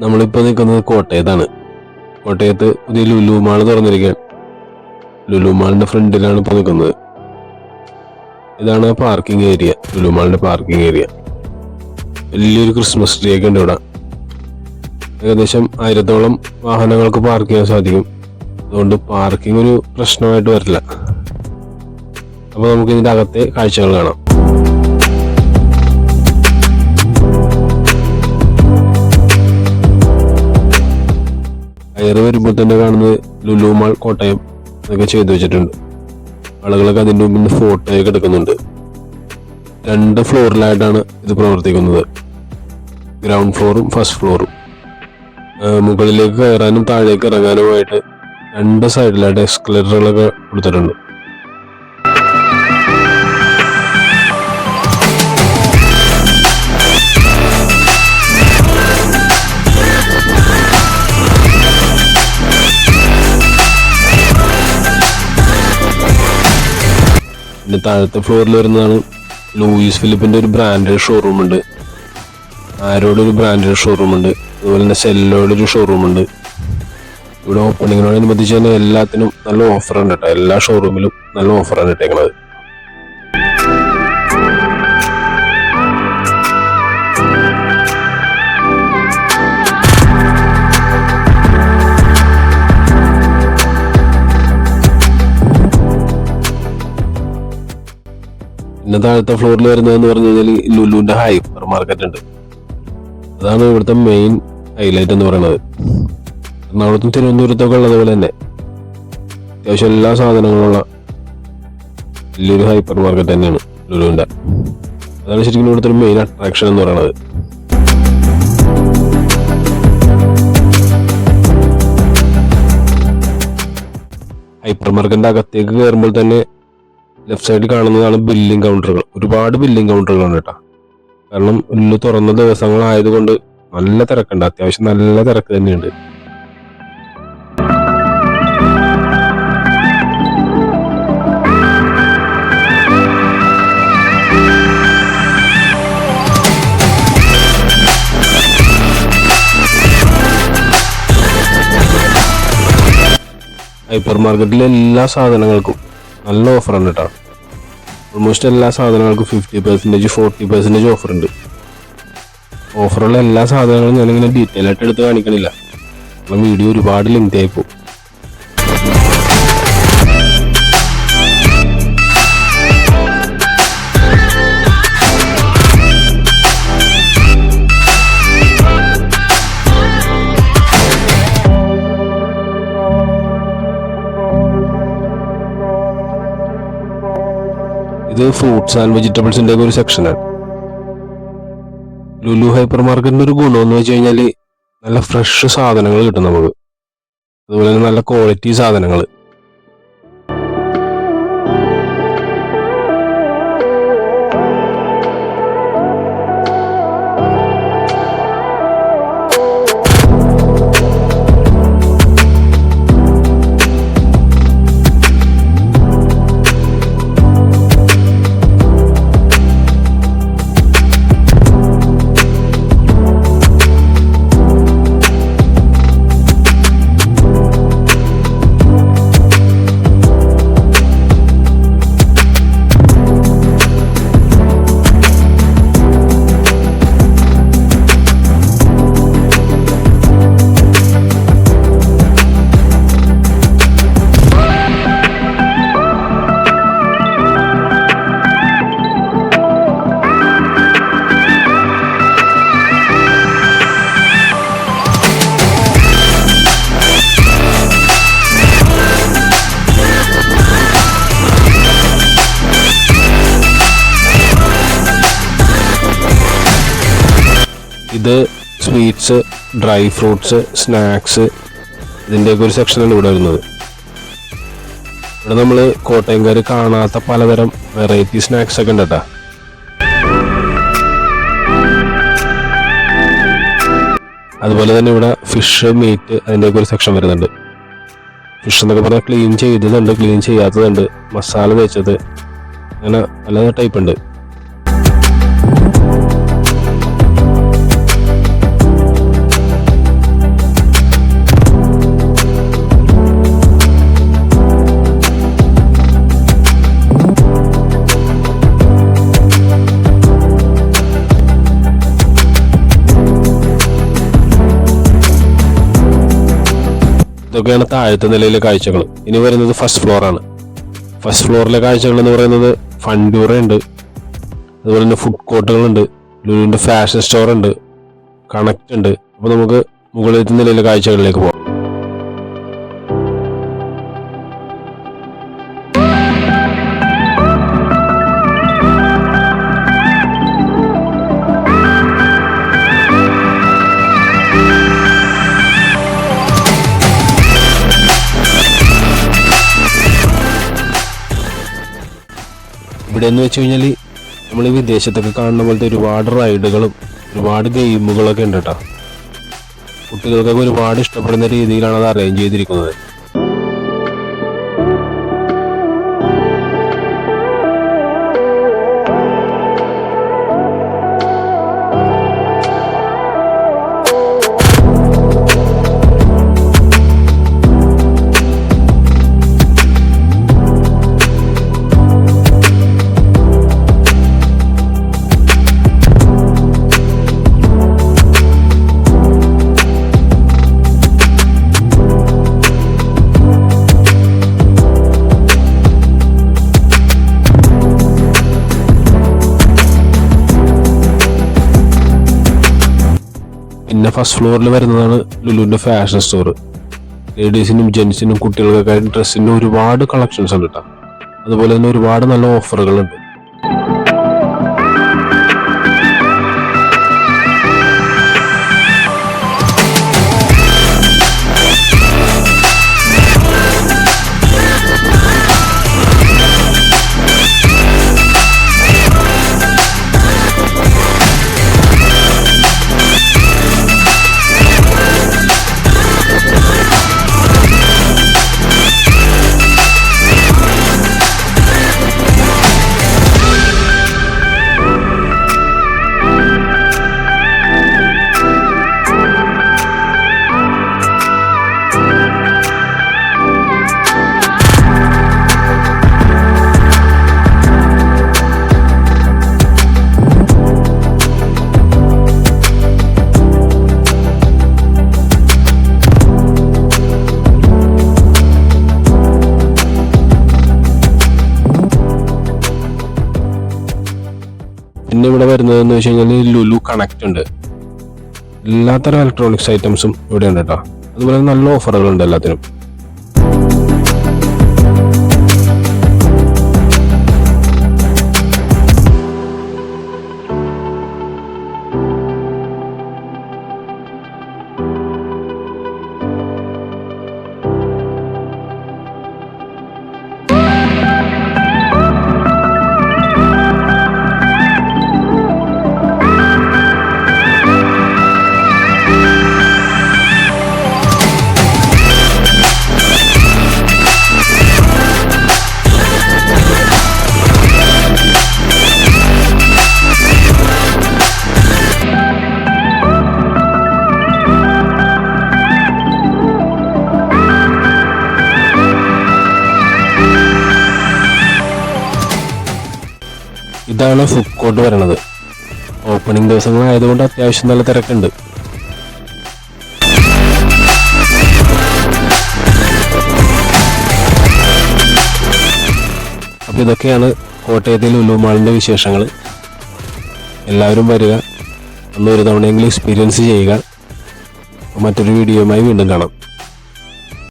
നമ്മളിപ്പോൾ നിൽക്കുന്നത് കോട്ടയത്താണ്. കോട്ടയത്ത് പുതിയ ലുലു മാൾ തുറന്നിരിക്കുകയാണ്. ലുലു മാളിന്റെ ഫ്രണ്ടിലാണ് ഇപ്പോൾ നിൽക്കുന്നത്. ഇതാണ് പാർക്കിംഗ് ഏരിയ, ലുലു മാളിന്റെ പാർക്കിംഗ് ഏരിയ. വലിയൊരു ക്രിസ്മസ് ട്രീ ഒക്കെ ഉണ്ട് ഇവിടെ. ഏകദേശം 1000-ഓളം വാഹനങ്ങൾക്ക് പാർക്ക് ചെയ്യാൻ സാധിക്കും. അതുകൊണ്ട് പാർക്കിംഗ് ഒരു പ്രശ്നമായിട്ട് വരില്ല. അപ്പോൾ നമുക്ക് ഇതിൻ്റെ അകത്തെ കാഴ്ചകൾ കാണാം. കയറി വരുമ്പോൾ തന്നെ കാണുന്നത് ലുലു മാൾ കോട്ടയം എന്നൊക്കെ ചെയ്തു വെച്ചിട്ടുണ്ട്. ആളുകളൊക്കെ അതിൻ്റെ മുമ്പിൽ നിന്ന് ഫോട്ടോയൊക്കെ എടുക്കുന്നുണ്ട്. 2 ഫ്ലോറിലായിട്ടാണ് ഇത് പ്രവർത്തിക്കുന്നത്. ഗ്രൗണ്ട് ഫ്ലോറും ഫസ്റ്റ് ഫ്ലോറും. മുകളിലേക്ക് കയറാനും താഴേക്ക് ഇറങ്ങാനുമായിട്ട് 2 സൈഡിലായിട്ട് എസ്കലേറ്ററുകളൊക്കെ കൊടുത്തിട്ടുണ്ട്. പിന്നെ താഴത്തെ ഫ്ലോറിൽ വരുന്നതാണ് ലൂയിസ് ഫിലിപ്പിന്റെ ഒരു ബ്രാൻഡഡ് ഷോറൂം ഉണ്ട്. ആരോടെ ഒരു ബ്രാൻഡഡ് ഷോറൂം ഉണ്ട്. അതുപോലെ തന്നെ സെല്ലോയുടെ ഒരു ഷോറൂം ഉണ്ട്. ഇവിടെ ഓപ്പണിങ്ങിനോടനുബന്ധിച്ച് തന്നെ എല്ലാത്തിനും നല്ല ഓഫറാണ് കേട്ടോ. എല്ലാ ഷോറൂമിലും നല്ല ഓഫറാണ് ഇട്ടേക്കണത്. പിന്നെ താഴത്തെ ഫ്ലോറിൽ വരുന്നതെന്ന് പറഞ്ഞു കഴിഞ്ഞാൽ ലുലുവിന്റെ ഹൈപ്പർ മാർക്കറ്റ് ഉണ്ട്. അതാണ് ഇവിടുത്തെ മെയിൻ ഹൈലൈറ്റ് എന്ന് പറയുന്നത്. എറണാകുളത്തും തിരുവനന്തപുരത്തൊക്കെ ഉള്ളതുപോലെ തന്നെ അത്യാവശ്യം എല്ലാ സാധനങ്ങളുള്ള വലിയൊരു ഹൈപ്പർ മാർക്കറ്റ് തന്നെയാണ് ലുലുവിന്റെ. അതാണ് ശരിക്കും ഇവിടുത്തെ ഒരു മെയിൻ അട്രാക്ഷൻ എന്ന് പറയുന്നത്. ഹൈപ്പർ മാർക്കറ്റിന്റെ അകത്തേക്ക് കയറുമ്പോൾ തന്നെ ലെഫ്റ്റ് സൈഡിൽ കാണുന്നതാണ് ബില്ലിംഗ് കൗണ്ടറുകൾ. ഒരുപാട് ബില്ലിംഗ് കൗണ്ടറുകളാണ് കേട്ടോ. കാരണം ലുലു തുറന്ന ദിവസങ്ങളായതുകൊണ്ട് നല്ല തിരക്കുണ്ട്. അത്യാവശ്യം നല്ല തിരക്ക് തന്നെയുണ്ട്. ഹൈപ്പർ മാർക്കറ്റിലെ എല്ലാ സാധനങ്ങൾക്കും നല്ല ഓഫറാണ് കേട്ടോ. ഓൾമോസ്റ്റ് എല്ലാ സാധനങ്ങൾക്കും 50%, 40% ഓഫർ ഉണ്ട്. ഓഫറുള്ള എല്ലാ സാധനങ്ങളും ഞാനിങ്ങനെ ഡീറ്റെയിൽ ആയിട്ട് എടുത്ത് കാണിക്കണില്ല. അപ്പം വീഡിയോ ഒരുപാട് ലെങ്തി ആയി പോകും. ഇത് ഫ്രൂട്ട്സ് ആൻഡ് വെജിറ്റബിൾസിന്റെ ഒരു സെക്ഷനാണ്. ലുലു ഹൈപ്പർ മാർക്കറ്റിന്റെ ഒരു ഗുണം എന്ന് വെച്ച് കഴിഞ്ഞാൽ നല്ല ഫ്രഷ് സാധനങ്ങൾ കിട്ടും നമുക്ക്. അതുപോലെ തന്നെ നല്ല ക്വാളിറ്റി സാധനങ്ങൾ. ഇത് സ്വീറ്റ്സ്, ഡ്രൈ ഫ്രൂട്ട്സ്, സ്നാക്സ് ഇതിൻ്റെയൊക്കെ ഒരു സെക്ഷനാണ് ഇവിടെ വരുന്നത്. ഇവിടെ നമ്മൾ കോട്ടയംകാർ കാണാത്ത പലതരം വെറൈറ്റി സ്നാക്സ് ഒക്കെ ഉണ്ട് കേട്ടോ. അതുപോലെ തന്നെ ഇവിടെ ഫിഷ്, മീറ്റ് അതിൻ്റെയൊക്കെ ഒരു സെക്ഷൻ വരുന്നുണ്ട്. ഫിഷ് എന്നൊക്കെ പറഞ്ഞാൽ ക്ലീൻ ചെയ്തതുണ്ട്, ക്ലീൻ ചെയ്യാത്തതുണ്ട്, മസാല തേച്ചത്, അങ്ങനെ പല ടൈപ്പ് ഉണ്ട്. ഇതൊക്കെയാണ് താഴത്തെ നിലയിലെ കാഴ്ചകൾ. ഇനി വരുന്നത് ഫസ്റ്റ് ഫ്ലോർ ആണ്. ഫസ്റ്റ് ഫ്ലോറിലെ കാഴ്ചകൾ എന്ന് പറയുന്നത് ഫണ്ടൂറ ഉണ്ട്, അതുപോലെ തന്നെ ഫുഡ് കോർട്ടുകളുണ്ട്, ലുലുവിന്റെ ഫാഷൻ സ്റ്റോർ ഉണ്ട്, കണക്ട് ഉണ്ട്. അപ്പൊ നമുക്ക് മുകളിലത്തെ നിലയിലെ കാഴ്ചകളിലേക്ക് പോകാം. ഇവിടെ എന്ന് വെച്ച് കഴിഞ്ഞാൽ നമ്മൾ ഈ വിദേശത്തൊക്കെ കാണുന്ന പോലത്തെ ഒരുപാട് റൈഡുകളും ഒരുപാട് ഗെയിമുകളൊക്കെ ഉണ്ട് കേട്ടോ. കുട്ടികൾക്കൊക്കെ ഒരുപാട് ഇഷ്ടപ്പെടുന്ന രീതിയിലാണ് അത് അറേഞ്ച് ചെയ്തിരിക്കുന്നത്. പിന്നെ ഫസ്റ്റ് ഫ്ലോറിൽ വരുന്നതാണ് ലുലുവിന്റെ ഫാഷൻ സ്റ്റോർ. ലേഡീസിനും ജെന്റ്സിനും കുട്ടികൾക്കൊക്കെ ഡ്രസ്സിന്റെ ഒരുപാട് കളക്ഷൻസ് ഉണ്ട് കേട്ടോ. അതുപോലെ തന്നെ ഒരുപാട് നല്ല ഓഫറുകളുണ്ട്. പിന്നെ ഇവിടെ വരുന്നതെന്ന് വെച്ച് കഴിഞ്ഞാൽ ലുലു കണക്ട് ഉണ്ട്. എല്ലാത്തരം ഇലക്ട്രോണിക്സ് ഐറ്റംസും ഇവിടെ ഉണ്ട് കേട്ടോ. അതുപോലെ നല്ല ഓഫറുകളുണ്ട് എല്ലാത്തിനും. ഇതാണ് ഫുഡ് കോർട്ട് വരണത്. ഓപ്പണിംഗ് ദിവസങ്ങളായതുകൊണ്ട് അത്യാവശ്യം നല്ല തിരക്കുണ്ട്. അപ്പോൾ ഇതൊക്കെയാണ് കോട്ടയത്തെ ലുലു മാളിന്റെ വിശേഷങ്ങൾ. എല്ലാവരും വരിക, അന്ന് ഒരു തവണയെങ്കിലും എക്സ്പീരിയൻസ് ചെയ്യുക. മറ്റൊരു വീഡിയോയുമായി വീണ്ടും കാണാം.